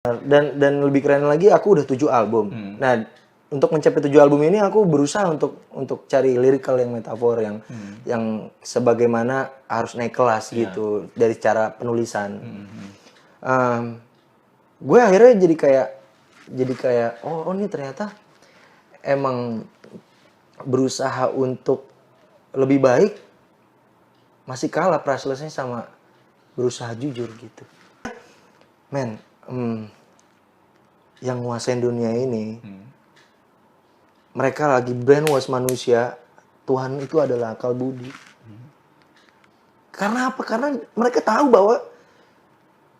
Dan lebih keren lagi, aku udah 7 album. Nah, untuk mencapai 7 album ini aku berusaha untuk cari lyrical yang metafor yang sebagaimana harus naik kelas gitu dari cara penulisan. Gue akhirnya jadi kayak oh ini ternyata emang berusaha untuk lebih baik masih kalah pricelessnya sama berusaha jujur gitu. Men, yang nguasain dunia ini, mereka lagi brainwash manusia, Tuhan itu adalah akal budi. Karena apa? Karena mereka tahu bahwa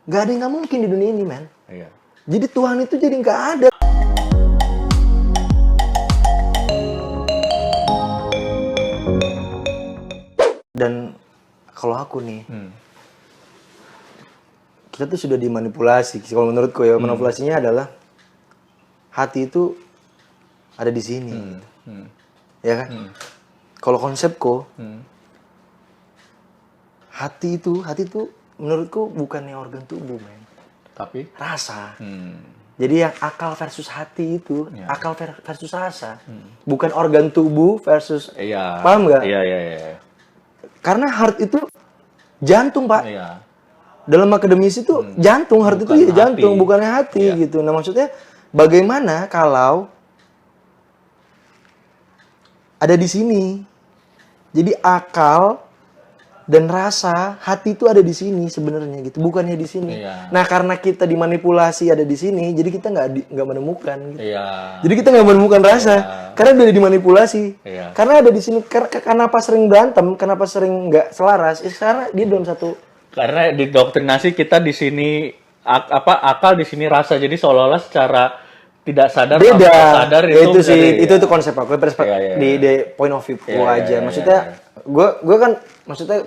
gak ada yang gak mungkin di dunia ini, men. Iya. Jadi Tuhan itu jadi gak ada. Dan kalau aku nih, kita tuh sudah dimanipulasi. Kalau menurutku ya, manipulasinya adalah hati itu ada di sini, gitu. Ya kan? Kalau konsepku, hati itu menurutku bukannya organ tubuh, men. Tapi Rasa. Jadi yang akal versus hati itu, akal versus rasa. Bukan organ tubuh versus, paham nggak? Iya. Karena heart itu jantung, Pak. Iya. Dalam akademisi itu jantung, heart Bukan itu ya jantung, hati. bukannya hati gitu. Nah maksudnya bagaimana kalau ada di sini? Jadi akal dan rasa, hati itu ada di sini sebenarnya gitu, bukannya di sini. Iya. Nah karena kita dimanipulasi ada di sini, jadi kita nggak menemukan. Gitu. Iya. Jadi kita nggak menemukan rasa, karena udah dimanipulasi. Iya. Karena ada di sini, kenapa sering berantem, kenapa sering nggak selaras? Karena dia dalam satu. Karena didoktrinasi kita di sini akal di sini rasa, jadi seolah-olah secara tidak sadar Beda. atau sadar itu sih, itu konsep aku, perspektif di point of view aja. Maksudnya, gue kan maksudnya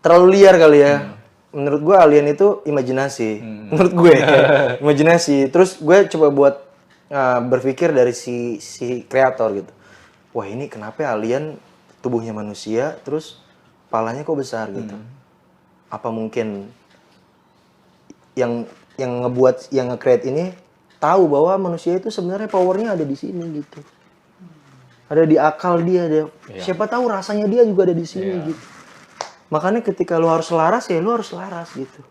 terlalu liar kali ya. Menurut gue alien itu imajinasi. Menurut gue imajinasi. Terus gue coba buat berpikir dari si kreator gitu. Wah ini kenapa alien tubuhnya manusia, terus kepalanya kok besar gitu? Apa mungkin yang ngebuat, yang nge-create ini tahu bahwa manusia itu sebenarnya powernya ada di sini gitu. Ada di akal dia. Siapa tahu rasanya dia juga ada di sini gitu. Makanya ketika lu harus selaras ya lu harus selaras gitu.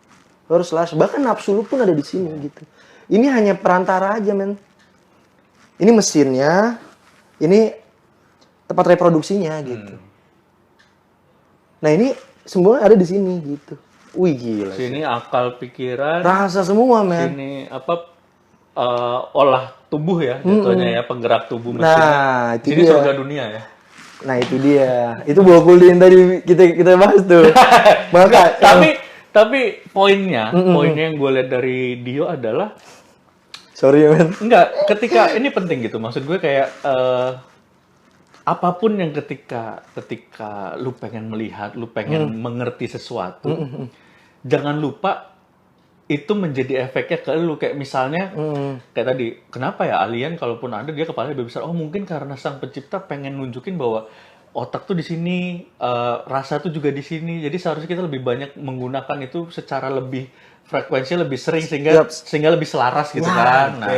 Lu harus selaras. Bahkan nafsu lu pun ada di sini gitu. Ini hanya perantara aja, men. Ini mesinnya, ini tempat reproduksinya gitu. Nah ini semuanya ada di sini gitu. Wih gila. Sini akal pikiran. Rasa semua, men. Sini olah tubuh ya, jatuhnya ya, penggerak tubuh mesin. Nah, itu sini dia. surga dunia ya. Nah, itu dia. Itu buah kulin tadi kita bahas tuh. Maka tapi poinnya yang gue lihat dari Dio adalah sorry, men. enggak, ketika ini penting gitu. Maksud gue kayak apapun yang ketika lu pengen melihat, lu pengen mengerti sesuatu, jangan lupa itu menjadi efeknya ke lu. Kayak misalnya kayak tadi, kenapa ya alien kalaupun ada dia kepalanya lebih besar? Oh mungkin karena sang pencipta pengen nunjukin bahwa otak tuh di sini, rasa tuh juga di sini. Jadi seharusnya kita lebih banyak menggunakan itu secara lebih frekuensinya lebih sering sehingga lebih selaras gitu kan. Nah,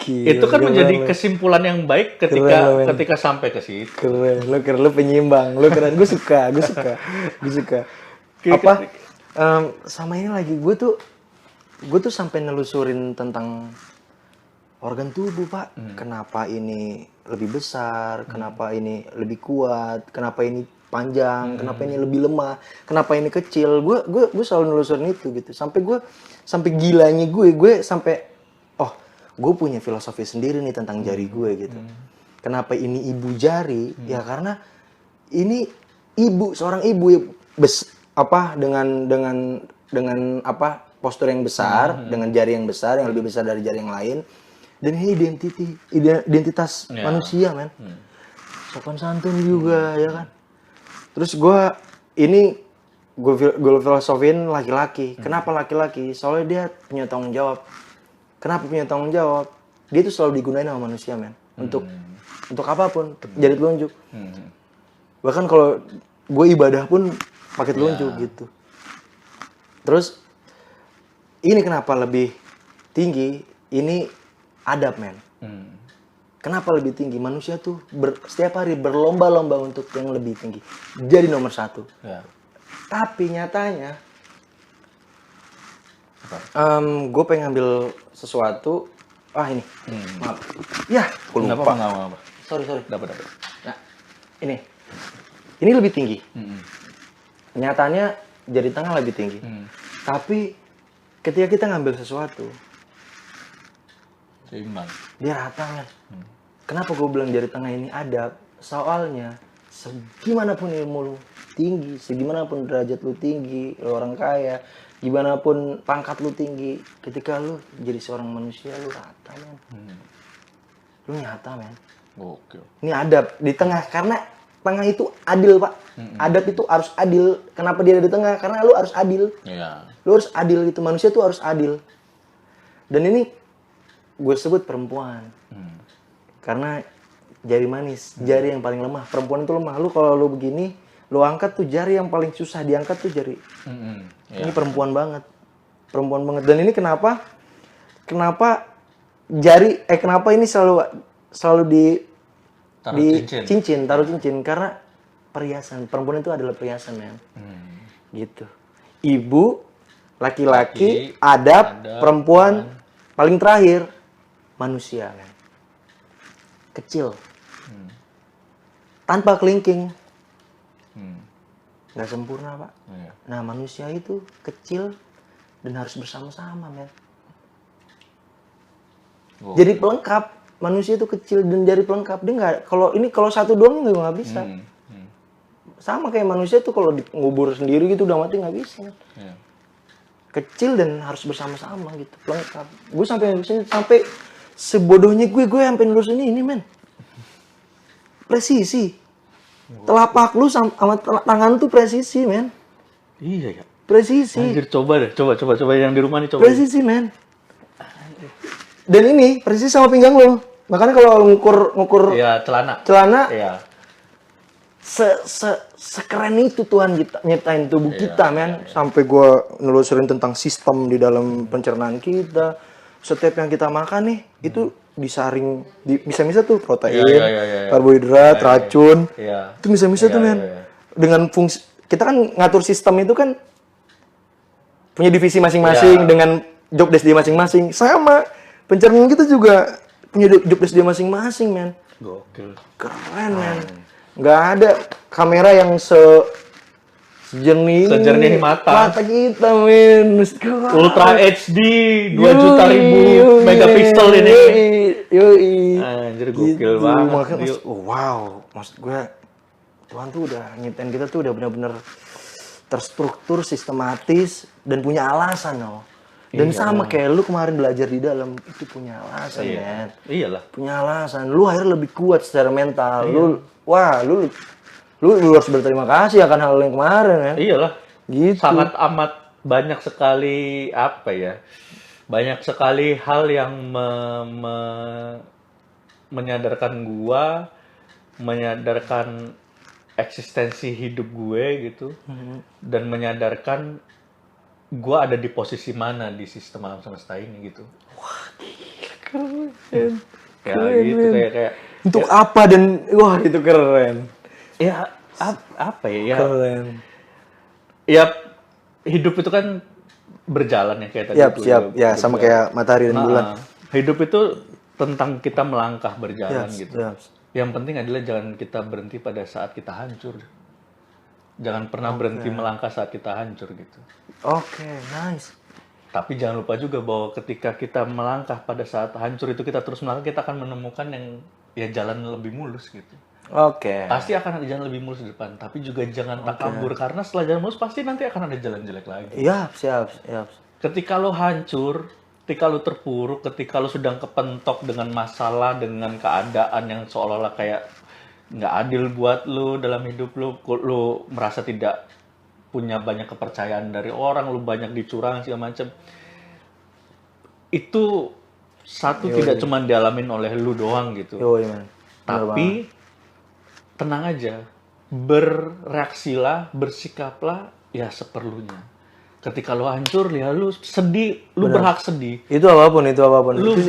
itu kan menjadi kesimpulan yang baik ketika sampai ke situ. Keren, lu penyimbang, lu keren. Gue suka. Apa? Sama ini lagi, gue tuh sampai nelusurin tentang organ tubuh, Pak. Kenapa ini lebih besar, kenapa ini lebih kuat, kenapa ini panjang, kenapa ini lebih lemah, kenapa ini kecil. Gue selalu nelusurin itu gitu. Sampai gilanya gue sampai gue punya filosofi sendiri nih tentang jari gue gitu. Kenapa ini ibu jari? Ya karena ini seorang ibu dengan postur yang besar, dengan jari yang besar, yang lebih besar dari jari yang lain. Dan ini identitas manusia, men. Sopan santun juga, ya kan. Terus gue filosofin laki-laki. Kenapa laki-laki? Soalnya dia punya tanggung jawab. Kenapa punya tanggung jawab? Dia tuh selalu digunain sama manusia, men. Untuk apapun, jari telunjuk. Bahkan kalau gue ibadah pun pakai telunjuk gitu. Terus ini kenapa lebih tinggi, ini adab, men. Hmm. Kenapa lebih tinggi? Manusia tuh setiap hari berlomba-lomba untuk yang lebih tinggi. Jadi nomor 1. Ya. Tapi nyatanya, Apa? gue pengen ngambil sesuatu. Ini. Maaf. Ya, gue Nggak lupa. apa-apa. Sorry. Dapat. Nah, ini. Ini lebih tinggi. Hmm. Nyatanya jari tengah lebih tinggi. Tapi ketika kita ngambil sesuatu, Seimbang. dia rata, men. Kenapa gue bilang jari tengah ini adab? Soalnya segimanapun ilmu lu tinggi, segimanapun derajat lu tinggi, lu orang kaya, gimanapun pangkat lu tinggi, ketika lu jadi seorang manusia lu rata, men. Lu nyata, men. Oke. Ini adab di tengah, karena tengah itu adil, Pak. Adab itu harus adil. Kenapa dia ada di tengah? Karena lu harus adil. Iya. Lu harus adil gitu, manusia tuh harus adil. Dan ini gue sebut perempuan. Karena jari manis, jari yang paling lemah. Perempuan itu lemah. Lu kalau lu begini, lu angkat tuh jari yang paling susah diangkat tuh jari. Ini perempuan banget. Perempuan banget. Dan ini kenapa jari kenapa ini selalu di cincin, taruh cincin, karena perhiasan. Perempuan itu adalah perhiasan, men. Gitu. Ibu, laki-laki, adab, perempuan, paling terakhir manusia, men. Kecil. Tanpa kelingking. Nggak sempurna, Pak. Iya. Nah, manusia itu kecil dan harus bersama-sama, men. Jadi pelengkap. Manusia itu kecil dan jadi pelengkap. Dia nggak, kalau satu doang nggak bisa. Sama kayak manusia tuh kalau ngubur sendiri gitu udah mati nggak bisa, men. Iya. Kecil dan harus bersama-sama gitu, pelengkap. Gue sampai sebodohnya gue sampai nulus ini, men. Presisi. Telapak lu sama tangan tuh presisi, men. Iya ya. Presisi. Anjir, coba yang di rumah nih coba. Presisi, men. Dan ini presisi sama pinggang lu. Makanya kalau ngukur Iya, celana. Iya. Sekeren itu Tuhan nyiptain tubuh kita, men. Sampai gua nelusurin tentang sistem di dalam pencernaan kita. Setiap yang kita makan nih, itu disaring, bisa-bisa tuh protein, karbohidrat, racun. Iya. Itu bisa-bisa tuh, men. Dengan fungsi, kita kan ngatur sistem itu kan punya divisi masing-masing dengan job desk dia masing-masing. Sama, pencernaan kita juga punya job desk dia masing-masing, men. Gokil. Keren, men. Nggak ada kamera yang sejernih mata kita, men. Ultra HD 2.000.000 megapiksel ini. Yoi. Anjir, gokil Gitu. banget. Makanya, wow, maksud gue Tuhan tuh udah nyiptain kita tuh udah benar-benar terstruktur, sistematis, dan punya alasan, loh. Dan sama kayak lu kemarin belajar di dalam, itu punya alasan, men. Iyalah. Punya alasan. Lu akhirnya lebih kuat secara mental. Lu harus berterima kasih akan hal yang kemarin, ya. Iyalah. Gitu. Sangat amat banyak sekali banyak sekali hal yang menyadarkan gua, menyadarkan eksistensi hidup gue gitu, dan menyadarkan gua ada di posisi mana di sistem alam semesta ini gitu. Wah, keren. Ya gitu, kayak untuk apa dan wah itu keren. ya apa ya? Keren. Ya hidup itu kan berjalan ya kayak tadi. Siap. Ya sama kayak matahari dan bulan. Hidup itu tentang kita melangkah berjalan gitu. Siap. Yang penting adalah jangan kita berhenti pada saat kita hancur. Jangan pernah berhenti melangkah saat kita hancur gitu. Oke, nice. Tapi jangan lupa juga bahwa ketika kita melangkah pada saat hancur itu kita terus melangkah, kita akan menemukan yang jalan lebih mulus gitu. Oke. Pasti akan ada jalan lebih mulus di depan, tapi juga jangan takabur karena setelah jalan mulus pasti nanti akan ada jalan jelek lagi. Iya, siap. Ketika lo hancur, ketika lo terpuruk, ketika lo sedang kepentok dengan masalah, dengan keadaan yang seolah-olah kayak nggak adil buat lo dalam hidup lo merasa tidak punya banyak kepercayaan dari orang, lo banyak dicurang segala macam. Itu tidak cuma dialamin oleh lo doang gitu. Man. Tapi tenang aja, bereaksilah, bersikaplah ya seperlunya. Ketika lu hancur, ya lu sedih, lu berhak sedih. Itu apapun. Itu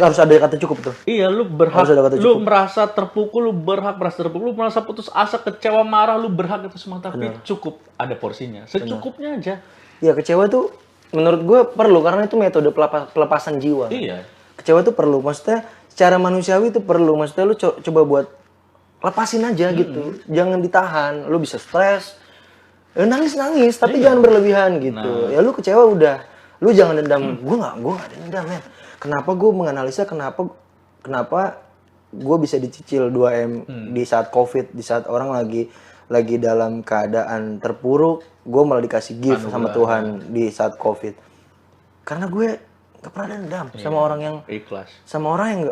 harus ada kata cukup tuh. Iya, lu berhak. Harus ada kata Lu merasa terpukul, lu berhak merasa terpukul. Lu merasa putus asa, kecewa, marah, lu berhak itu semua. Tapi cukup, ada porsinya. Secukupnya aja. Iya, kecewa tuh menurut gue perlu karena itu metode pelepasan jiwa. Iya. Kecewa tuh perlu. Maksudnya secara manusiawi itu perlu. Maksudnya lu coba buat lepasin aja gitu. Jangan ditahan. Lu bisa stres. Nangis tapi jangan berlebihan gitu. Ya lu kecewa udah. Lu jangan dendam. Gue nggak dendam, men. Kenapa gue menganalisa kenapa gue bisa dicicil 2M di saat Covid, di saat orang lagi dalam keadaan terpuruk, gue malah dikasih gift sama Tuhan di saat Covid. Karena gue gak pernah dendam sama orang yang ikhlas. Sama orang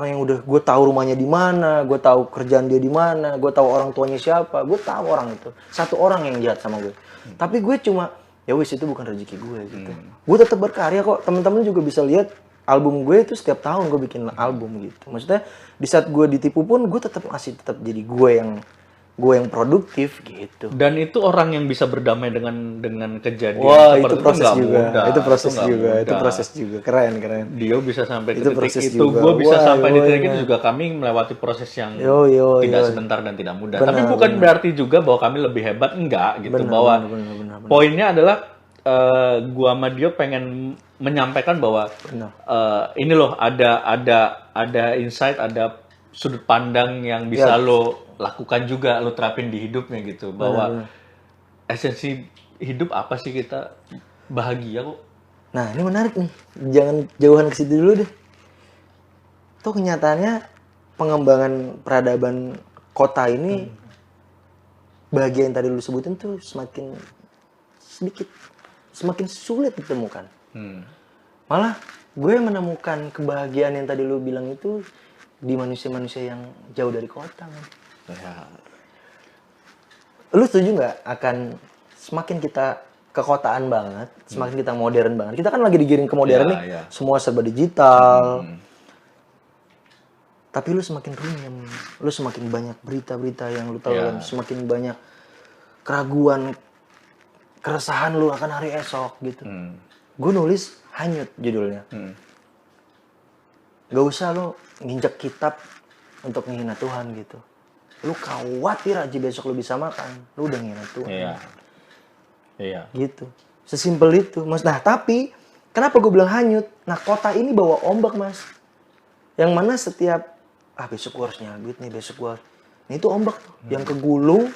yang udah gue tahu rumahnya di mana, gue tahu kerjaan dia di mana, gue tahu orang tuanya siapa, gue tahu orang itu. Satu orang yang jahat sama gue. Tapi gue cuma ya wis itu bukan rezeki gue gitu. Gue tetap berkarya kok. Teman-teman juga bisa lihat album gue itu setiap tahun gue bikin album gitu. Maksudnya di saat gue ditipu pun gue tetap jadi gue yang produktif gitu. Dan itu orang yang bisa berdamai dengan kejadian Wah, seperti itu proses itu juga. mudah. Itu proses juga. Keren. Dia bisa sampai ke Itu titik proses itu, juga. gue bisa Wah, sampai di titik itu juga. Kami melewati proses yang tidak sebentar dan tidak mudah. Tapi bukan berarti juga bahwa kami lebih hebat, enggak gitu. Bahwa poinnya adalah gua sama dia pengen menyampaikan bahwa ini loh ada insight, ada sudut pandang yang bisa lo lakukan juga, lo terapin di hidupnya gitu. Bahwa esensi hidup apa sih, kita bahagia kok. Nah, ini menarik nih. Jangan jauhan ke situ dulu deh. Tuh kenyataannya pengembangan peradaban kota ini bahagia yang tadi lu sebutin tuh semakin sedikit, semakin sulit ditemukan. Malah gue menemukan kebahagiaan yang tadi lu bilang itu di manusia-manusia yang jauh dari kota, man. Ya. Lu setuju nggak akan semakin kita kekotaan banget, semakin kita modern banget. Kita kan lagi digiring ke modern nih, semua serba digital. Tapi lu semakin runyam, lu semakin banyak berita-berita yang lu tahu, semakin banyak keraguan, keresahan lu akan hari esok gitu. Gue nulis Hanyut judulnya. Gak usah lu nginjek kitab untuk menghina Tuhan gitu. Lu khawatir aja besok lu bisa makan, lu udah menghina Tuhan. Iya. Gitu. Sesimpel itu, Mas. Nah, tapi kenapa gue bilang hanyut? Nah, kota ini bawa ombak, Mas. Yang mana setiap besok gue harus nyabit nih, besok gue harus. Nah, itu ombak tuh. Yang kegulung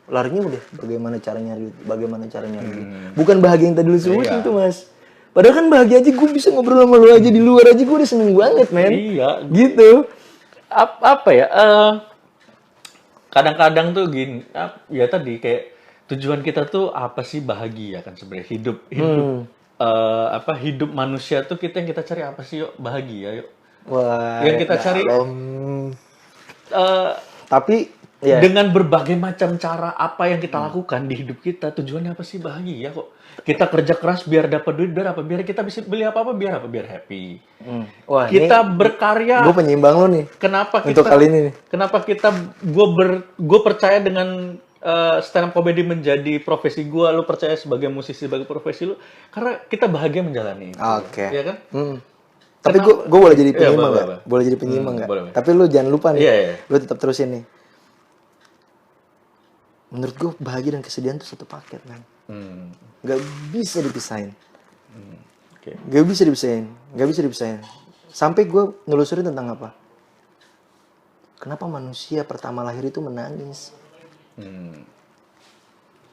larinya udah bagaimana caranya duit. Bukan bahagia yang tadi lu sebutin tuh, Mas. Padahal kan bahagia aja gue bisa ngobrol sama lu aja di luar aja gue udah seneng banget, men. Iya. Gitu. Apa ya? Kadang-kadang tuh gini, ya tadi kayak tujuan kita tuh apa sih bahagia kan sebenarnya, hidup manusia tuh yang kita cari apa sih, yuk bahagia yuk. Wah. Yang kita cari. Tapi yeah. Dengan berbagai macam cara apa yang kita lakukan di hidup kita, tujuannya apa sih? Bahagia kok. Kita kerja keras biar dapat duit, biar apa? Biar kita bisa beli apa? Biar happy. Wah, kita berkarya. Gue penyeimbang lo nih. Kenapa kita? Untuk kali ini nih. Kenapa kita? Gue percaya dengan stand up comedy menjadi profesi gue. Lo percaya sebagai musisi sebagai profesi lo? Karena kita bahagia menjalani itu. Oke. Iya kan? Tapi gue boleh jadi penyimbang nggak? Boleh jadi penyimbang nggak? Tapi lu jangan lupa nih. Lu tetap terusin nih. Menurut gue bahagia dan kesedihan itu satu paket, man. Gak bisa dipisahin. Gak bisa dipisahin. Sampai gue nelusurin tentang apa? Kenapa manusia pertama lahir itu menangis?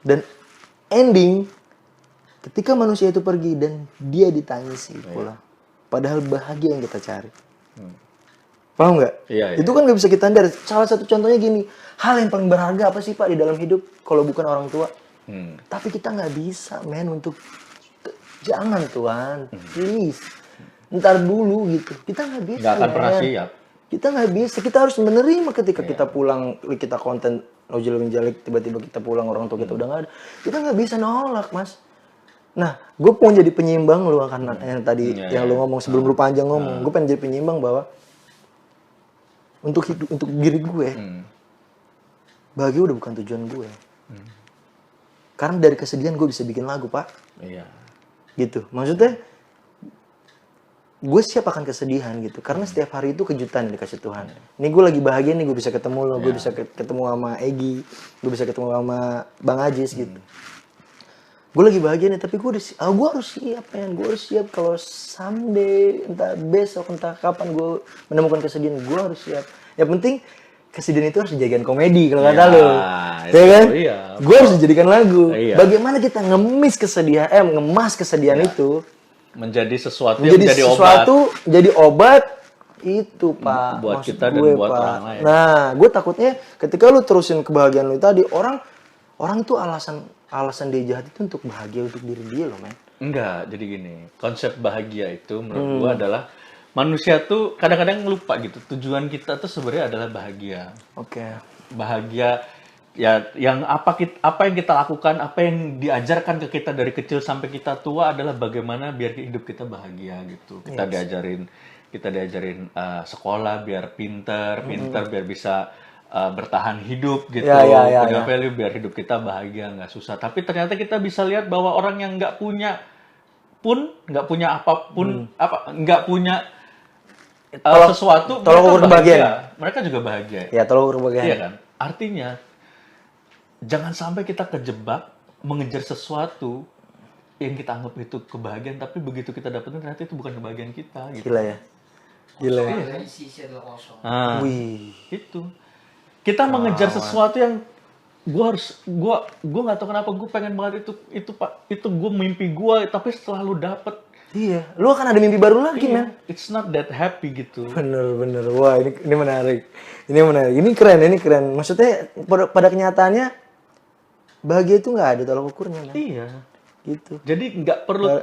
Dan ending, ketika manusia itu pergi dan dia ditangisi pula. Padahal bahagia yang kita cari. Paham nggak? Iya. Itu kan nggak bisa kita hindari. Salah satu contohnya gini, hal yang paling berharga apa sih Pak di dalam hidup kalau bukan orang tua? Tapi kita nggak bisa, men, untuk jangan Tuhan, please, ntar dulu gitu. Kita nggak bisa. Nggak akan pernah siap. Kita nggak bisa. Kita harus menerima ketika kita pulang, kita konten nojil menjalik, tiba-tiba kita pulang orang tua kita udah nggak ada. Kita nggak bisa nolak, Mas. Nah, gue mau jadi penyeimbang lu karena yang tadi yang lu ngomong sebelum lu panjang ngomong, gue pengen jadi penyeimbang bahwa untuk diri gue, bahagia udah bukan tujuan gue. Karena dari kesedihan gue bisa bikin lagu, Pak. Iya. Gitu. Maksudnya gue siap akan kesedihan gitu. Karena setiap hari itu kejutan yang dikasih Tuhan. Ini gue lagi bahagia nih, gue bisa ketemu lo, gue bisa ketemu sama Egi, gue bisa ketemu sama Bang Ajis gitu. Gue lagi bahagia nih, tapi gue harus siap, men. Gue harus siap kalau someday, entah besok, entah kapan gue menemukan kesedihan, gue harus siap. Yang penting kesedihan itu harus dijadikan komedi kalau kata lo, ya kan? Iya. Gue harus dijadikan lagu. Iya. Bagaimana kita ngemis kesedihan, ngemas kesedihan itu Menjadi sesuatu yang menjadi menjadi sesuatu, obat. jadi obat itu, Pak. Buat Maksud kita dan gue, buat Pak. orang lain. Nah, gue takutnya ketika lu terusin kebahagiaan lu tadi, orang itu alasan dia jahat itu untuk bahagia untuk diri dia loh, men. Enggak, jadi gini. Konsep bahagia itu menurut gua adalah manusia tuh kadang-kadang lupa gitu. Tujuan kita tuh sebenarnya adalah bahagia. Oke. Bahagia ya yang apa yang kita lakukan, apa yang diajarkan ke kita dari kecil sampai kita tua adalah bagaimana biar hidup kita bahagia gitu. Kita diajarin sekolah biar pinter biar bisa bertahan hidup gitu, punya value biar hidup kita bahagia, nggak susah. Tapi ternyata kita bisa lihat bahwa orang yang nggak punya apapun, nggak punya sesuatu, mereka juga bahagia. Ya, tolong kebahagiaan. Iya kan? Artinya jangan sampai kita kejebak mengejar sesuatu yang kita anggap itu kebahagiaan, tapi begitu kita dapetin ternyata itu bukan kebahagiaan kita. Gitu. Gila ya. Gila ya. Wih, itu. Kita mengejar sesuatu yang gue nggak tahu kenapa gue pengen banget itu Pak, itu gue mimpi gue, tapi setelah lu dapet, iya, lu akan ada mimpi baru lagi, men. It's not that happy gitu. Bener. Wah, ini menarik. Ini keren. Maksudnya pada kenyataannya bahagia itu nggak ada tolak ukurnya, men. Iya. Gitu. Jadi nggak perlu.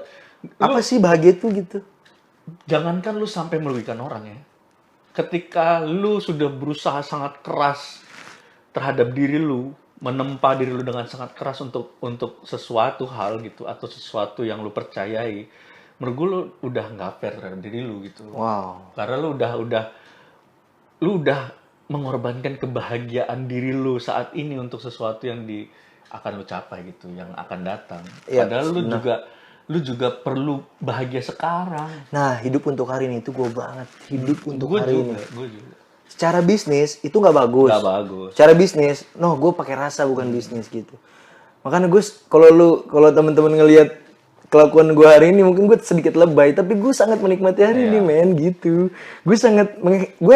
Apa sih bahagia itu gitu? Jangankan lu sampai merugikan orang ya. Ketika lu sudah berusaha sangat keras terhadap diri lu, menempa diri lu dengan sangat keras untuk sesuatu hal gitu atau sesuatu yang lu percayai, menurut gue lu udah nggak fair terhadap diri lu gitu. Wow. Karena lu udah mengorbankan kebahagiaan diri lu saat ini untuk sesuatu yang akan lu capai gitu, yang akan datang. Ya, padahal lu juga perlu bahagia sekarang. Nah, hidup untuk hari ini itu gue banget. Hidup untuk hari ini. Gue juga. Secara bisnis itu nggak bagus. Nggak bagus. Secara bisnis, gue pakai rasa bukan bisnis gitu. Makanya gue, kalau teman-teman ngelihat kelakuan gue hari ini, mungkin gue sedikit lebay, tapi gue sangat menikmati hari ini, men, gitu. Gue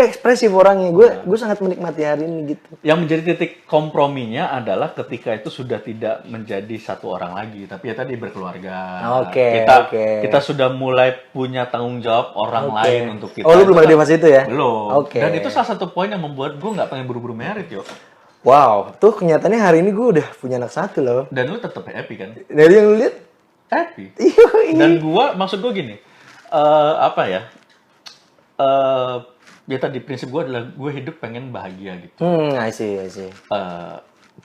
ekspresif orangnya, gue sangat menikmati hari ini gitu. Yang menjadi titik komprominya adalah ketika itu sudah tidak menjadi satu orang lagi, tapi ya tadi berkeluarga. Kita sudah mulai punya tanggung jawab orang lain untuk kita. Oh, lu belum ada di fase itu ya? Belum. Dan itu salah satu poin yang membuat gue nggak pengen buru-buru married, yo. Wow, tuh kenyataannya hari ini gue udah punya anak satu loh. Dan lu tetap happy kan? Dari yang lu lihat? Happy. Dan maksud gue gini, ya tadi prinsip gue adalah gue hidup pengen bahagia gitu. I see.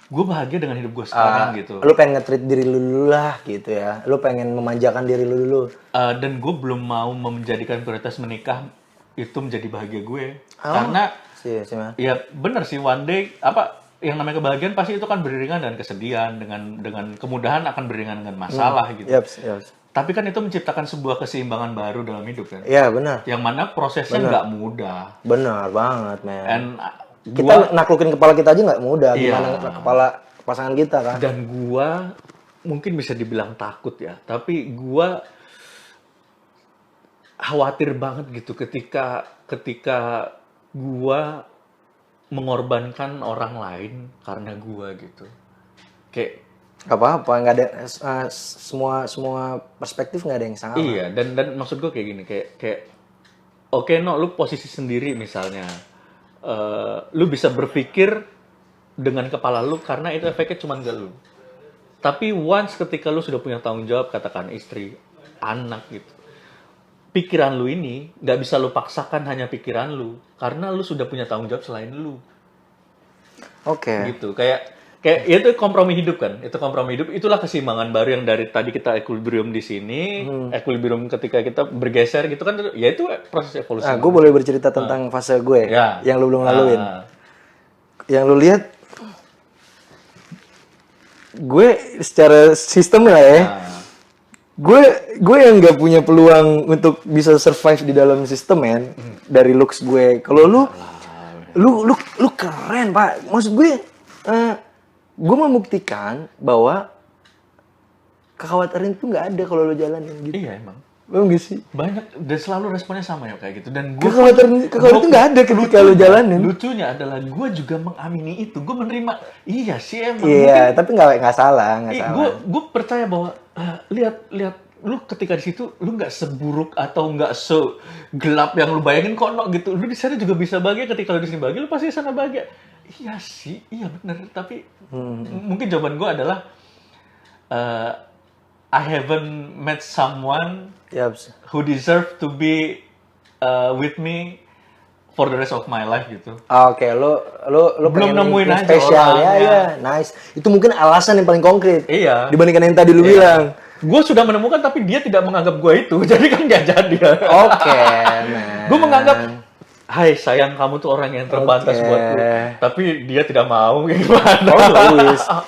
Gue bahagia dengan hidup gue sekarang gitu. Lu pengen nge-treat diri lu dulu lah gitu ya. Lu pengen memanjakan diri lu dulu. Dan gue belum mau menjadikan prioritas menikah itu menjadi bahagia gue. Karena ya bener sih, one day yang namanya kebahagiaan pasti itu kan beriringan dengan kesedihan, dengan kemudahan akan beriringan dengan masalah gitu. Yep. Tapi kan itu menciptakan sebuah keseimbangan baru dalam hidup kan. Iya, benar. Yang mana prosesnya nggak mudah. Benar banget, men. And kita naklukin kepala kita aja nggak mudah, gimana kepala pasangan kita kan. Dan gua mungkin bisa dibilang takut ya, tapi gua khawatir banget gitu ketika gua mengorbankan orang lain karena gua gitu. Kayak apa-apa, nggak ada semua perspektif nggak ada yang salah. Iya, dan maksud gua kayak gini, kayak oke, lu posisi sendiri misalnya, lu bisa berpikir dengan kepala lu karena itu efeknya cuma ke lu. Tapi once ketika lu sudah punya tanggung jawab, katakan istri, anak gitu, pikiran lu ini nggak bisa lu paksakan hanya pikiran lu, karena lu sudah punya tanggung jawab selain lu. Oke. Gitu, kayak itu kompromi hidup kan, itu kompromi hidup, itulah keseimbangan baru yang dari tadi kita equilibrium di sini, equilibrium ketika kita bergeser gitu kan, ya itu proses evolusi. Gue boleh bercerita tentang fase gue yang lu belum laluin. Yang lu lihat, gue secara sistem lah ya. Gue yang nggak punya peluang untuk bisa survive di dalam sistem men dari looks gue. Kalau lu keren pak. Maksud gue membuktikan bahwa kekhawatiran itu nggak ada kalau lu jalanin gitu. Iya emang. Bang gak sih? Banyak dan selalu responnya sama ya kayak gitu. Dan gue kekhawatiran itu nggak ada ketika lu jalanin. Lucunya adalah gue juga mengamini itu. Gue menerima. Iya sih emang. Iya, tapi nggak salah. Gue percaya bahwa lihat lu ketika di situ lu nggak seburuk atau nggak segelap yang lu bayangin kok gitu. Lu di sana juga bisa bahagia, ketika lu di sini bahagia, lu pasti di sana bahagia. Iya sih, iya benar. Tapi mungkin jawaban gue adalah I haven't met someone who deserve to be with me for the rest of my life gitu. Oke, lu belum nemuin aja spesial ya, nice. Itu mungkin alasan yang paling konkret. Iya. Dibandingkan yang tadi lu bilang. Gue sudah menemukan tapi dia tidak menganggap gue itu, jadi kan nggak jadi. Oke, man. Gue menganggap, hai sayang kamu tuh orang yang terpantas buat gue, tapi dia tidak mau gimana?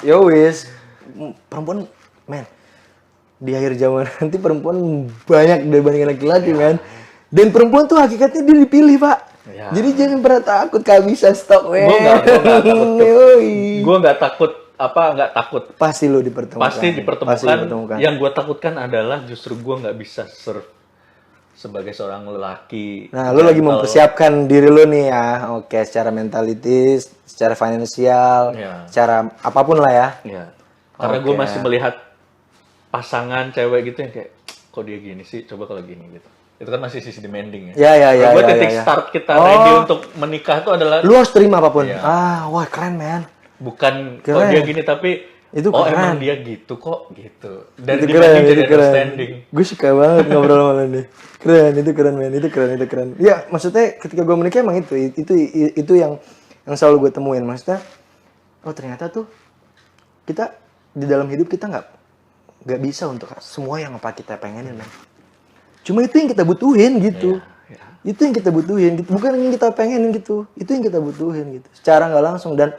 Yowis. Perempuan, man. Di akhir zaman nanti perempuan banyak dibandingkan laki-laki, man. Dan perempuan tuh hakikatnya dia dipilih, Pak. Ya. Jadi jangan pernah takut kehabisan stok, man. Gue nggak takut. Nggak takut. Pasti lo dipertemukan. Pasti dipertemukan. Yang gue takutkan adalah justru gue nggak bisa serve sebagai seorang lelaki. Nah, lo lagi mempersiapkan diri lo nih ya. Oke, secara mentalitas, secara finansial, secara apapun lah ya. Iya. Karena gue masih melihat pasangan cewek gitu yang kayak, kok dia gini sih, coba kalau gini gitu. Itu kan masih sisi demanding ya. Iya. Gue titik start kita ready untuk menikah itu adalah lu harus terima apapun. Wah keren man. Bukan kok dia gini tapi itu keren. Emang dia gitu kok gitu. Dan itu keren, jadi understanding. Gue suka banget ngobrol sama lu nih. Keren, itu keren man, itu keren. Ya maksudnya ketika gue menikah emang itu yang selalu gue temuin. Maksudnya, oh ternyata tuh kita di dalam hidup kita nggak bisa untuk semua yang apa kita pengenin, man. Cuma itu yang kita butuhin gitu. Itu yang kita butuhin gitu. Bukan yang kita pengenin gitu. Itu yang kita butuhin gitu. Secara nggak langsung. Dan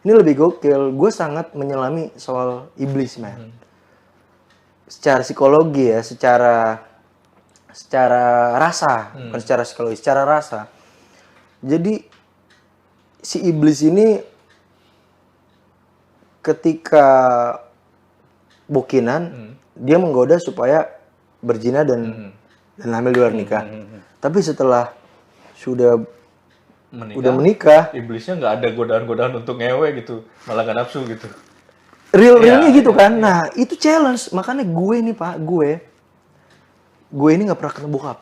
ini lebih gokil. Gue sangat menyelami soal iblis, man. Secara psikologi ya. Secara rasa. Bukan secara psikologi. Secara rasa. Jadi si iblis ini ketika bukinan, dia menggoda supaya berzina dan hamil di luar nikah. Tapi setelah sudah menikah, iblisnya nggak ada godaan-godaan untuk ngewe gitu, malah nggak nafsu gitu. Realnya gitu kan. Nah itu challenge. Makanya gue nih pak, gue ini nggak pernah kena bokap.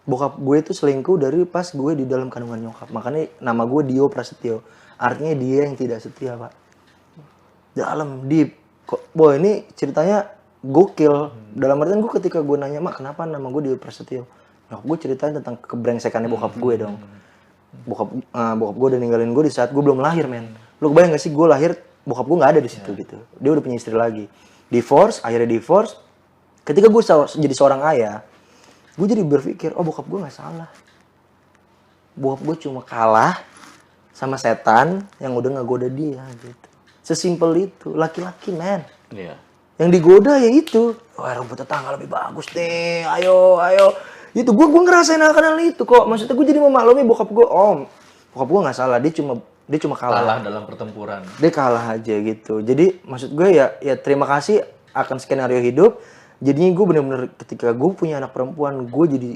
Bokap gue itu selingkuh dari pas gue di dalam kandungan nyokap. Makanya nama gue Dio Prasetyo. Artinya dia yang tidak setia pak. Dalam deep. Boy ini ceritanya gokil. Dalam artian gue ketika gue nanya, mak kenapa nama gue Dio Prasetyo? Nah, gue ceritain tentang kebrengsekannya bokap gue dong. Bokap gue udah ninggalin gue di saat gue belum lahir, men. Lu kebayang gak sih gue lahir, bokap gue gak ada di situ gitu. Dia udah punya istri lagi. Akhirnya divorce. Ketika gue jadi seorang ayah, gue jadi berpikir, oh bokap gue gak salah. Bokap gue cuma kalah sama setan yang udah ngegoda dia gitu. Sesimpel itu, laki-laki men. Iya. Yang digoda ya itu, wah rumput tetangga lebih bagus deh, ayo. Itu gue ngerasain hal itu kok. Maksudnya gue jadi memaklumi bokap gue, bokap gue nggak salah, dia cuma kalah. Kalah dalam pertempuran. Dia kalah aja gitu. Jadi maksud gue ya terima kasih akan skenario hidup. Jadinya gue bener-bener ketika gue punya anak perempuan, gue jadi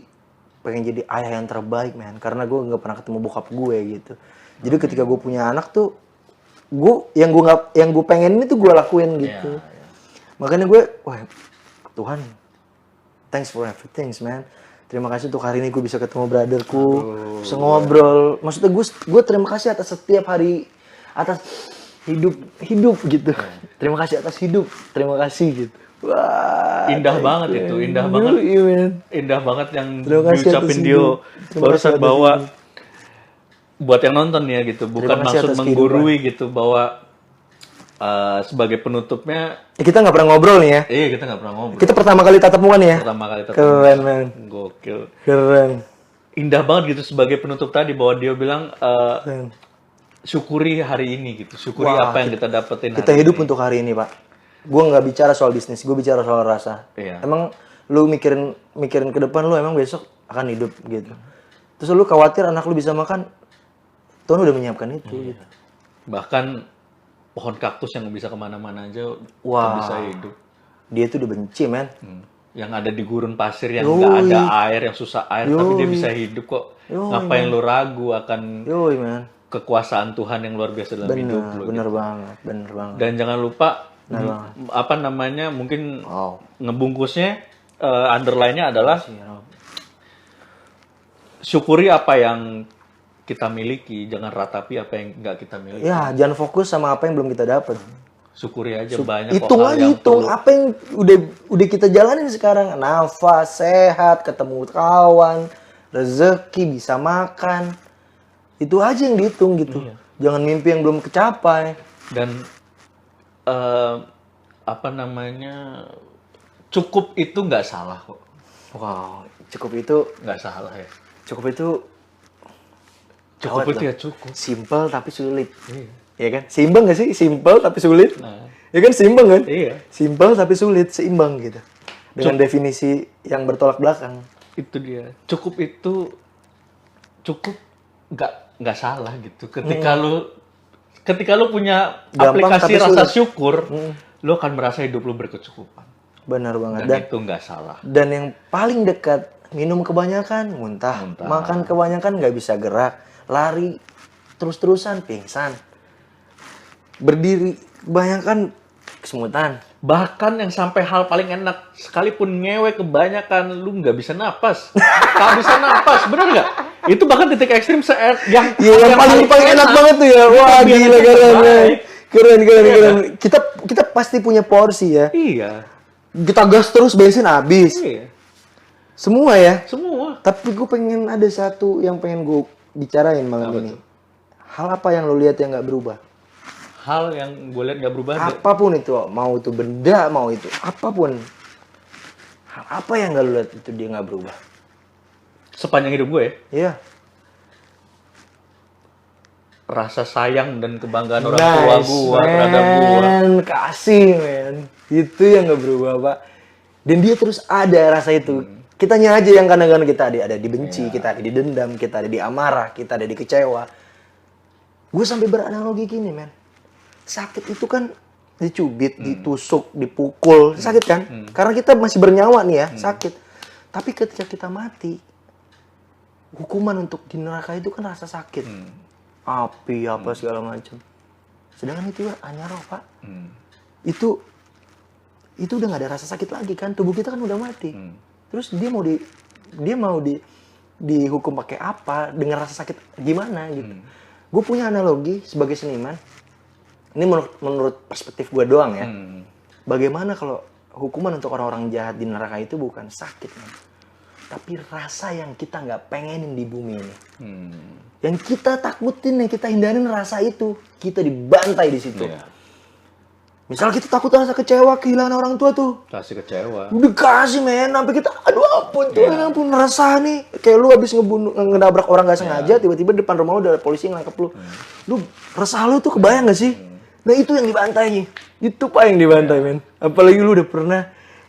pengen jadi ayah yang terbaik men. Karena gue nggak pernah ketemu bokap gue gitu. Jadi ketika gue punya anak tuh, yang gue pengen itu gue lakuin gitu. Makanya gue, wah Tuhan, thanks for everything man. Terima kasih untuk hari ini gue bisa ketemu brotherku, bisa ngobrol. Maksudnya gue terima kasih atas setiap hari, atas hidup gitu. Terima kasih atas hidup, terima kasih gitu. Wah, indah banget itu, indah banget. Indah banget yang diucapin Dio barusan bahwa buat yang nonton ya gitu, bukan maksud menggurui gitu bahwa sebagai penutupnya kita nggak pernah ngobrol nih ya. Iya, kita nggak pernah ngobrol. Kita pertama kali tatap muka nih ya. Pertama kali tatap muka. Keren man. Gokil. Keren. Indah banget gitu sebagai penutup tadi bahwa dia bilang syukuri hari ini gitu. Syukuri Wah, apa yang kita dapetin kita hari hidup ini. untuk hari ini, Pak. Gue nggak bicara soal bisnis, gue bicara soal rasa. Iya. Emang lu mikirin ke depan lu emang besok akan hidup gitu. Terus lu khawatir anak lu bisa makan, Tuhan udah menyiapkan itu. Gitu. Bahkan pohon kaktus yang bisa kemana-mana aja Wah. bisa hidup. Dia tuh udah benci, men. Yang ada di gurun pasir yang Yoi. nggak ada air, yang susah air, tapi dia Yoi. bisa hidup kok. Yoi, Ngapain lu ragu akan Yoi, man. kekuasaan Tuhan yang luar biasa dalam hidup lu? Bener banget, bener banget. Dan jangan lupa apa namanya, mungkin Wow. ngebungkusnya underline-nya adalah Siap. syukuri apa yang kita miliki, jangan ratapi apa yang nggak kita miliki. Ya, jangan fokus sama apa yang belum kita dapat. Syukuri aja banyak kok Hitung hal aja, yang hitung perlu. apa yang udah kita jalanin sekarang. Nafas, sehat, ketemu kawan, rezeki, bisa makan. Itu aja yang dihitung gitu. Jangan mimpi yang belum kecapai. Dan apa namanya, cukup itu nggak salah kok. Wow, cukup itu, Nggak salah ya. cukup itu Cukup Gawat itu loh. ya cukup. simple tapi sulit. Iya. Ya kan? Seimbang gak sih? Simple tapi sulit. Nah. Ya kan seimbang kan? Iya. Simple tapi sulit, seimbang gitu. Dengan definisi yang bertolak belakang. Itu dia. Cukup itu cukup nggak salah gitu. Ketika lu punya Gampang aplikasi tapi rasa sulit. syukur, lu akan merasa hidup lu berkecukupan. Benar banget. Dan itu nggak salah. Dan yang paling dekat, minum kebanyakan muntah. Muntah. Makan kebanyakan nggak bisa gerak, lari terus-terusan pingsan, berdiri kebanyakan kesemutan. Bahkan yang sampai hal paling enak, sekalipun ngewe kebanyakan, lu nggak bisa napas. Nggak bisa napas, bener nggak? Itu bahkan titik ekstrim yang Iya, yang paling enak banget tuh ya. Wah, gila keren. Kita pasti punya porsi ya. Iya, Kita gas terus, bensin habis. iya, Semua ya. semua. Tapi gue pengen ada satu yang pengen gue bicarain malam Apa ini. tuh? Hal apa yang lo lihat yang nggak berubah? Hal yang gue lihat nggak berubah. Apapun itu, mau itu benda, mau itu apapun. Hal apa yang nggak lo lihat itu dia nggak berubah? Sepanjang hidup gue ya, Iya. rasa sayang dan kebanggaan orang tua gue terhadap gue. man. Kasih, men. Itu yang nggak berubah, Pak. Dan dia terus ada rasa itu. Kitanya aja yang kadang-kadang kita ada dibenci, kita ada didendam, kita ada di amarah, kita ada di kecewa. Gue sampai beranalogi gini, men. Sakit itu kan dicubit, ditusuk, dipukul, sakit kan? Karena kita masih bernyawa nih ya, sakit. Tapi ketika kita mati, hukuman untuk di neraka itu kan rasa sakit. Api, apa segala macam. Sedangkan itu hanya roh, Pak. Itu udah nggak ada rasa sakit lagi kan? Tubuh kita kan udah mati. Terus dia mau dihukum pakai apa? Dengan rasa sakit gimana gitu? Gue punya analogi sebagai seniman. Ini menurut perspektif gue doang ya. Bagaimana kalau hukuman untuk orang-orang jahat di neraka itu bukan sakit, man, tapi rasa yang kita nggak pengenin di bumi ini. Yang kita takutin, yang kita hindarin rasa itu. Kita dibantai di situ. Iya. Misal kita takut rasa kecewa kehilangan orang tua tuh. Kasih kecewa. Udah kasih, men, sampai kita aduh ampun Tuhan, ampun rasa nih. Kayak lu habis ngedabrak orang gak sengaja, tiba-tiba depan rumah lu ada polisi nangkep lu. Lu resah lu tuh kebayang gak sih? Nah, itu yang dibantai. Itu Pak yang dibantai, men. Apalagi lu udah pernah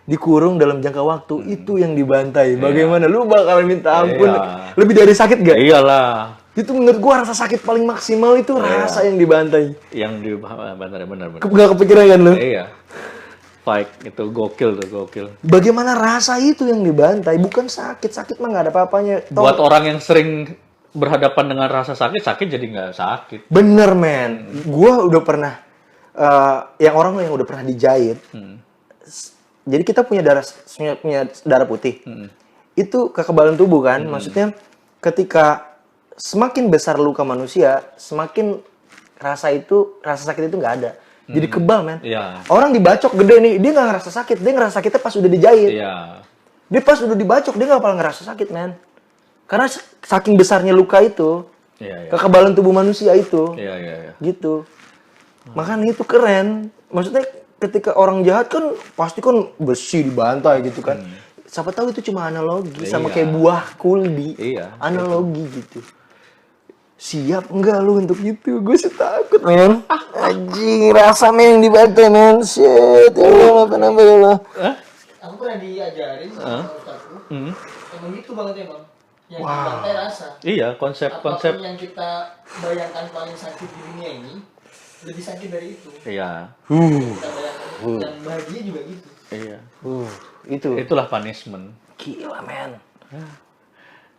dikurung dalam jangka waktu, itu yang dibantai. Bagaimana lu bakalan minta ampun? Lebih dari sakit gak? Iyalah. Itu menurut gua rasa sakit paling maksimal itu rasa yang dibantai. Yang di benar. Gak kepikiran kan lu? Iya. Fight itu gokil tuh, gokil. Bagaimana rasa itu yang dibantai? Bukan sakit. Sakit mah gak ada apa-apanya. Buat orang yang sering berhadapan dengan rasa sakit jadi nggak sakit. Bener, men. Gua udah pernah yang orang yang udah pernah dijahit. Jadi kita punya darah putih. Itu kekebalan tubuh kan. Maksudnya ketika semakin besar luka manusia, semakin rasa sakit itu nggak ada. Jadi kebal, men. Iya. Orang dibacok gede nih, dia nggak ngerasa sakit. Dia ngerasa sakitnya pas udah dijahit. Iya. Dia pas udah dibacok, dia nggak bakal ngerasa sakit, men. Karena saking besarnya luka itu, Iya. kekebalan tubuh manusia itu. Iya. Gitu. Makanya itu keren. Maksudnya ketika orang jahat kan pasti kan besi dibantai gitu kan. Siapa tahu itu cuma analogi sama kayak buah kuldi. Iya. Analogi gitu. siap enggak lu untuk itu? Gue sih takut, men. Anjing, rasa men yang dibantai, men. Shit, ya Allah, apa ya Allah. Aku pernah diajarin sama ustadku. Emang gitu banget emang. Yang dibantai rasa. Iya, konsep-konsep. Apapun yang kita bayangkan paling sakit di dunia ini, lebih sakit dari itu. Iya. Kita bayangkan yang bahagia juga gitu. Iya. Itulah punishment. gila, men.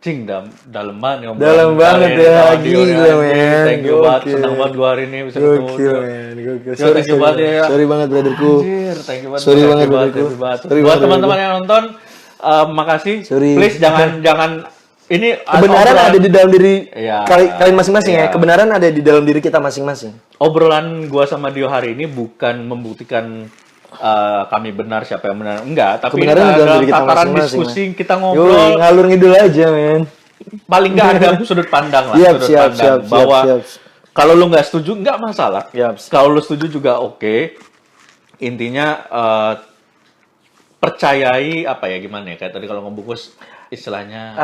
Cing, dalam banget ngomong. Dalam banget ya, gila, men. Thank you banget, senang banget gua hari ini bisa ketemu. Gokil, men. Gokil. Thank you banget ya. Sorry banget, brotherku. Anjir, thank you banget. Sorry banget, thank brotherku. you banget. Sorry Buat banget, teman-teman yang nonton, makasih. Sorry. Please jangan ini Kebenaran ada di dalam diri Iya. kalian masing-masing ya. Iya. Kebenaran ada di dalam diri kita masing-masing. Obrolan gua sama Dio hari ini bukan membuktikan kami benar siapa yang benar, enggak, tapi Kebenaran di dalam dalam diri kita tataran masing-masing, diskusi kita Yoi, ngobrol, ngalur ngidul aja, men. paling nggak ada sudut pandang lah, Siap, sudut siap, pandang siap, bahwa siap. kalau lu nggak setuju nggak masalah, Siap. kalau lu setuju juga oke. Intinya percayai apa ya, gimana ya, kayak tadi kalau ngebungkus istilahnya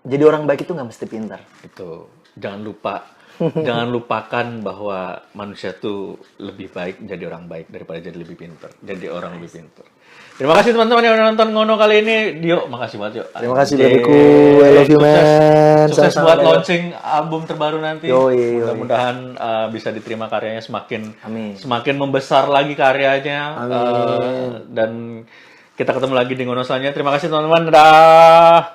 Jadi orang baik itu nggak mesti pintar. itu, jangan lupakan bahwa manusia tuh lebih baik jadi orang baik daripada jadi lebih pintar, jadi orang lebih pintar. Terima kasih teman-teman yang udah nonton Ngono kali ini. Dio, makasih banget, Yo. Terima kasih, Anjir. brotherku. I love you, man. Sukses Sama-sama, buat brother. launching album terbaru nanti. Yoi. Mudah-mudahan bisa diterima karyanya Amin. semakin membesar lagi karyanya. Amin. Dan kita ketemu lagi di Ngono selanjutnya. Terima kasih teman-teman. Dadah.